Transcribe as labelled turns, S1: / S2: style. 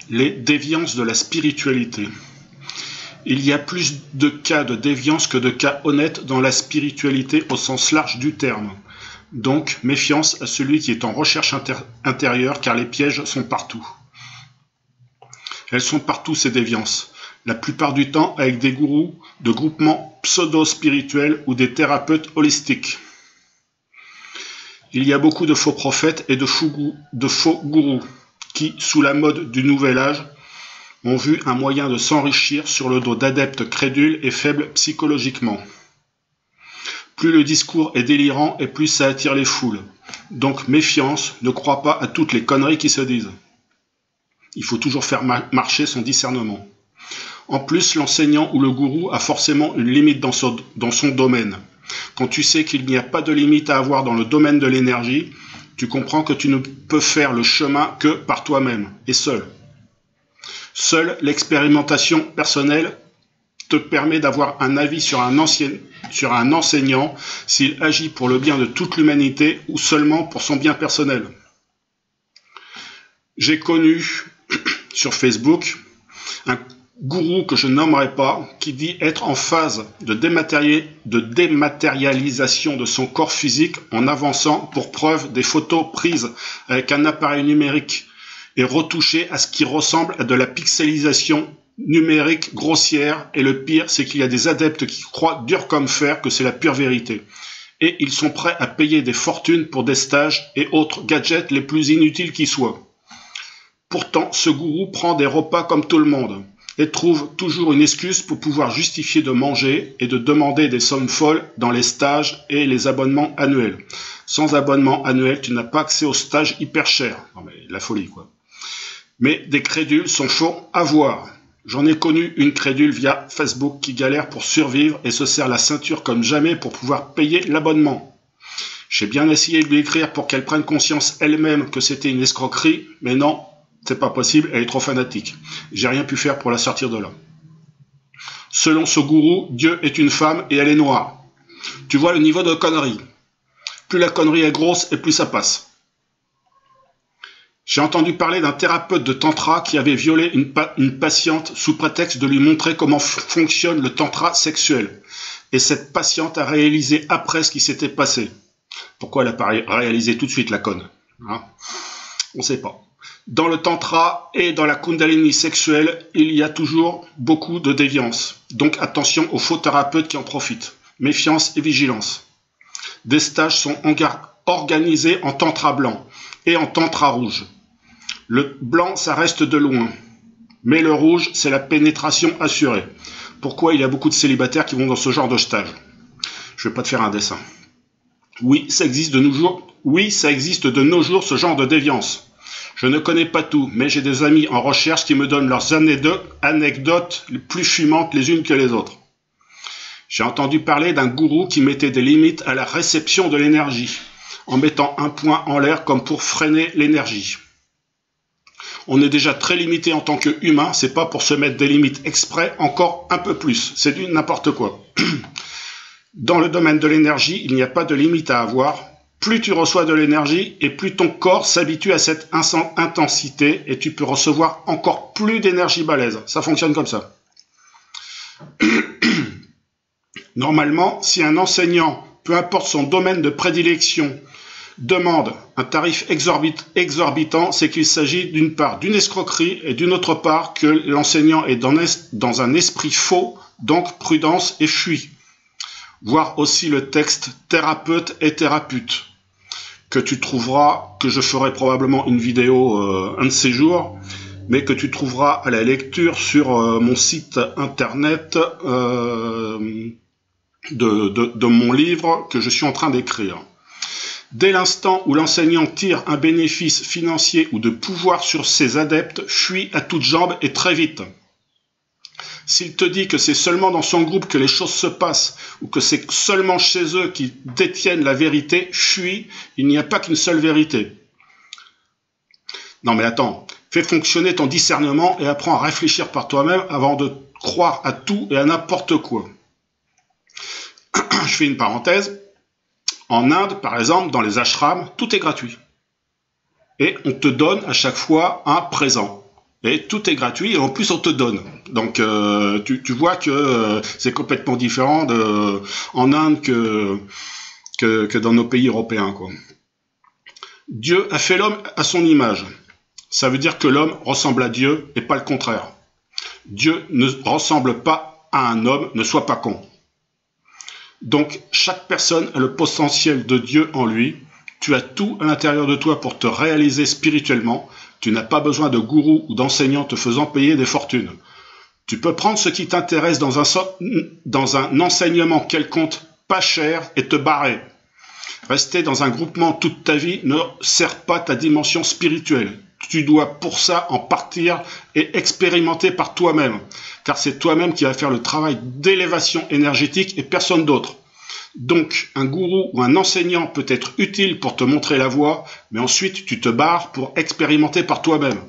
S1: Les déviances de la spiritualité. Il y a plus de cas de déviance que de cas honnêtes dans la spiritualité au sens large du terme. Donc, méfiance à celui qui est en recherche intérieure, car les pièges sont partout. Elles sont partout, ces déviances. La plupart du temps avec des gourous de groupements pseudo-spirituels ou des thérapeutes holistiques. Il y a beaucoup de faux prophètes et de faux gourous qui, sous la mode du nouvel âge, ont vu un moyen de s'enrichir sur le dos d'adeptes crédules et faibles psychologiquement. Plus le discours est délirant et plus ça attire les foules. Donc méfiance, ne crois pas à toutes les conneries qui se disent. Il faut toujours faire marcher son discernement. En plus, l'enseignant ou le gourou a forcément une limite dans son domaine. Quand tu sais qu'il n'y a pas de limite à avoir dans le domaine de l'énergie, tu comprends que tu ne peux faire le chemin que par toi-même et seul. Seule l'expérimentation personnelle te permet d'avoir un avis sur un enseignant s'il agit pour le bien de toute l'humanité ou seulement pour son bien personnel. J'ai connu sur Facebook un gourou que je nommerai pas qui dit être en phase de dématérialisation de son corps physique en avançant pour preuve des photos prises avec un appareil numérique et retouché à ce qui ressemble à de la pixelisation numérique grossière, et le pire, c'est qu'il y a des adeptes qui croient dur comme fer que c'est la pure vérité. Et ils sont prêts à payer des fortunes pour des stages et autres gadgets les plus inutiles qui soient. Pourtant, ce gourou prend des repas comme tout le monde, et trouve toujours une excuse pour pouvoir justifier de manger et de demander des sommes folles dans les stages et les abonnements annuels. Sans abonnement annuel, tu n'as pas accès aux stages hyper chers. Non mais la folie quoi. Mais des crédules sont chauds à voir. J'en ai connu une crédule via Facebook qui galère pour survivre et se serre la ceinture comme jamais pour pouvoir payer l'abonnement. J'ai bien essayé de lui écrire pour qu'elle prenne conscience elle-même que c'était une escroquerie, mais non, c'est pas possible, elle est trop fanatique. J'ai rien pu faire pour la sortir de là. Selon ce gourou, Dieu est une femme et elle est noire. Tu vois le niveau de connerie. Plus la connerie est grosse et plus ça passe. J'ai entendu parler d'un thérapeute de tantra qui avait violé une patiente sous prétexte de lui montrer comment fonctionne le tantra sexuel. Et cette patiente a réalisé après ce qui s'était passé. Pourquoi elle n'a pas réalisé tout de suite la conne, hein? On ne sait pas. Dans le tantra et dans la kundalini sexuelle, il y a toujours beaucoup de déviance. Donc attention aux faux thérapeutes qui en profitent. Méfiance et vigilance. Des stages sont organisés en tantra blanc et en tantra rouge. Le blanc, ça reste de loin. Mais le rouge, c'est la pénétration assurée. Pourquoi il y a beaucoup de célibataires qui vont dans ce genre de stage? Je ne vais pas te faire un dessin. Oui, ça existe de nos jours, ce genre de déviance. Je ne connais pas tout, mais j'ai des amis en recherche qui me donnent leurs anecdotes les plus fumantes les unes que les autres. J'ai entendu parler d'un gourou qui mettait des limites à la réception de l'énergie, en mettant un poing en l'air comme pour freiner l'énergie. On est déjà très limité en tant qu'humain, c'est pas pour se mettre des limites exprès encore un peu plus, c'est du n'importe quoi. Dans le domaine de l'énergie, il n'y a pas de limite à avoir. Plus tu reçois de l'énergie et plus ton corps s'habitue à cette intensité et tu peux recevoir encore plus d'énergie balèze. Ça fonctionne comme ça. Normalement, si un enseignant, peu importe son domaine de prédilection, demande un tarif exorbitant, c'est qu'il s'agit d'une part d'une escroquerie et d'une autre part que l'enseignant est dans un esprit faux, donc prudence et fuit. Voir aussi le texte thérapeute et thérapeute que tu trouveras, que je ferai probablement une vidéo un de ces jours, mais que tu trouveras à la lecture sur mon site internet de mon livre que je suis en train d'écrire. Dès l'instant où l'enseignant tire un bénéfice financier ou de pouvoir sur ses adeptes, fuit à toutes jambes et très vite. S'il te dit que c'est seulement dans son groupe que les choses se passent, ou que c'est seulement chez eux qu'ils détiennent la vérité, fuis, il n'y a pas qu'une seule vérité. Non mais attends, fais fonctionner ton discernement et apprends à réfléchir par toi-même avant de croire à tout et à n'importe quoi. Je fais une parenthèse. En Inde, par exemple, dans les ashrams, tout est gratuit. Et on te donne à chaque fois un présent. Et tout est gratuit et en plus on te donne. Donc tu vois que c'est complètement différent en Inde que dans nos pays européens, quoi. Dieu a fait l'homme à son image. Ça veut dire que l'homme ressemble à Dieu et pas le contraire. Dieu ne ressemble pas à un homme, ne sois pas con. Donc chaque personne a le potentiel de Dieu en lui. Tu as tout à l'intérieur de toi pour te réaliser spirituellement. Tu n'as pas besoin de gourou ou d'enseignants te faisant payer des fortunes. Tu peux prendre ce qui t'intéresse dans un enseignement quelconque pas cher et te barrer. Rester dans un groupement toute ta vie ne sert pas ta dimension spirituelle. Tu dois pour ça en partir et expérimenter par toi-même, car c'est toi-même qui vas faire le travail d'élévation énergétique et personne d'autre. Donc, un gourou ou un enseignant peut être utile pour te montrer la voie, mais ensuite tu te barres pour expérimenter par toi-même.